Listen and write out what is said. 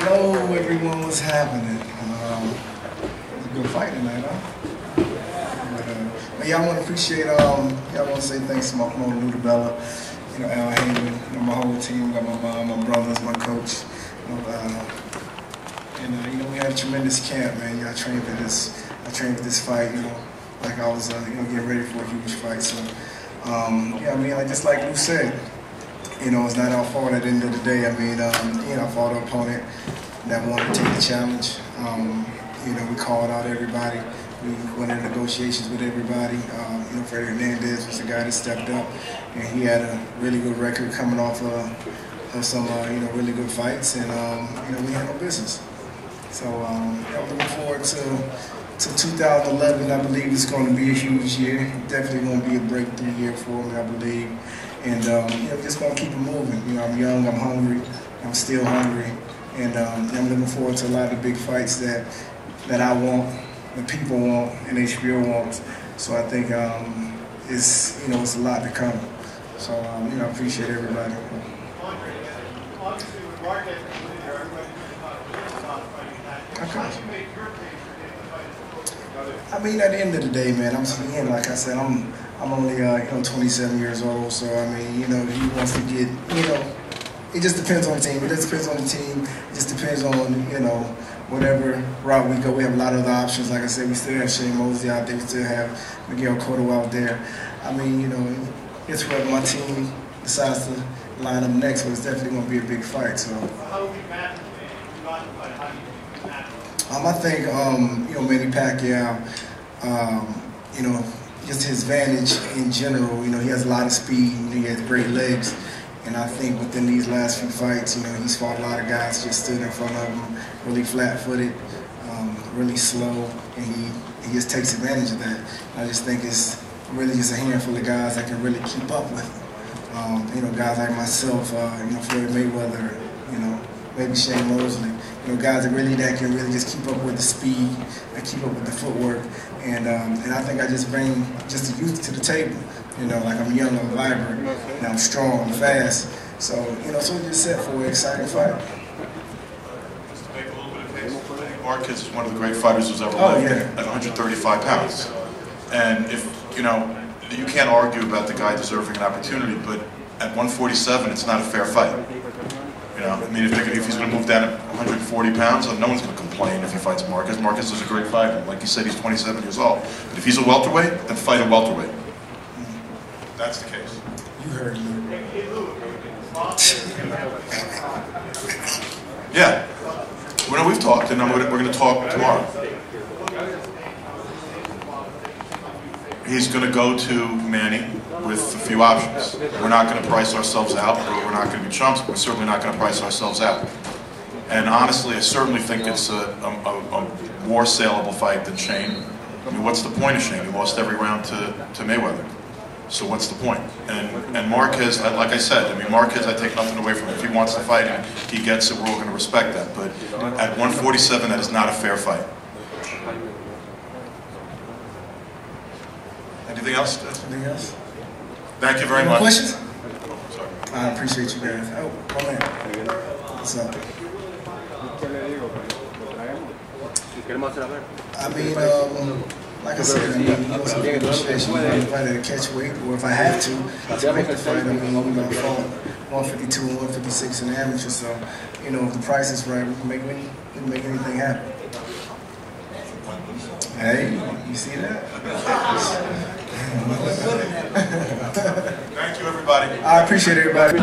Hello everyone, what's happening? It was a good fight tonight, huh? But yeah, I want to appreciate, y'all want to say thanks to my promoter, Lou DeBella, Al Heyman, my whole team, got my mom, my brothers, my coach, we had a tremendous camp, man. I trained for this fight, like I was, getting ready for a huge fight. So, just like Lou said, it's not our fault at the end of the day. I fought an opponent that wanted to take the challenge. We called out everybody. We went in negotiations with everybody. Freddie Hernandez was the guy that stepped up, and he had a really good record coming off of some, really good fights, and, we had no business. So, I'm looking forward to 2011. I believe it's going to be a huge year. Definitely going to be a breakthrough year for me, I believe. And, just going to keep it moving. I'm young, I'm hungry, I'm still hungry. And I'm looking forward to a lot of the big fights that I want, the people want, and HBO wants. So I think it's a lot to come. So I appreciate everybody. At the end of the day, man, like I said, I'm only 27 years old. So he wants to get, it just depends on the team. It just depends on the team. It just depends on, whatever route we go. We have a lot of other options. Like I said, we still have Shane Mosley out there. We still have Miguel Cotto out there. It's whoever my team decides to line up next, but it's definitely going to be a big fight. So. I think, Manny Pacquiao, just his advantage in general, he has a lot of speed, he has great legs. And I think within these last few fights, he's fought a lot of guys just stood in front of him, really flat-footed, really slow, and he just takes advantage of that. I just think it's really just a handful of guys that can really keep up with him. Guys like myself, Floyd Mayweather, maybe Shane Mosley, guys that can really just keep up with the speed, and keep up with the footwork, and I think I just bring just the youth to the table. Like I'm young, I'm vibrant, and I'm strong, I'm fast. So, so we're just set for an exciting fight. Just to make a little bit of pace, I think Marquez is one of the great fighters who's ever lived at 135 pounds. And if, you can't argue about the guy deserving an opportunity, but at 147, it's not a fair fight. If he's going to move down to 140 pounds, no one's going to complain if he fights Marquez. Marquez is a great fighter. Like you said, he's 27 years old. But if he's a welterweight, then fight a welterweight. That's the case. You heard me. Yeah. We've talked, and we're going to talk tomorrow. He's going to go to Manny with a few options. We're not going to price ourselves out, or we're not going to be chumps, but we're certainly not going to price ourselves out. And honestly, I certainly think it's a more saleable fight than Shane. What's the point of Shane? He lost every round to Mayweather. So what's the point? And Marquez, like I said, Marquez, I take nothing away from him. If he wants to fight and he gets it, we're all going to respect that. But at 147, that is not a fair fight. Anything else? Anything else? Thank you very much. Questions? Oh, sorry. I appreciate you guys. Oh, my man. What's up? Like I said, it's a negotiation. If I had to catch weight, or if I have to make the fight, I fought 152 and 156 in the amateur. So, if the price is right, we can make anything happen. Hey, you see that? Thank you, everybody. I appreciate everybody.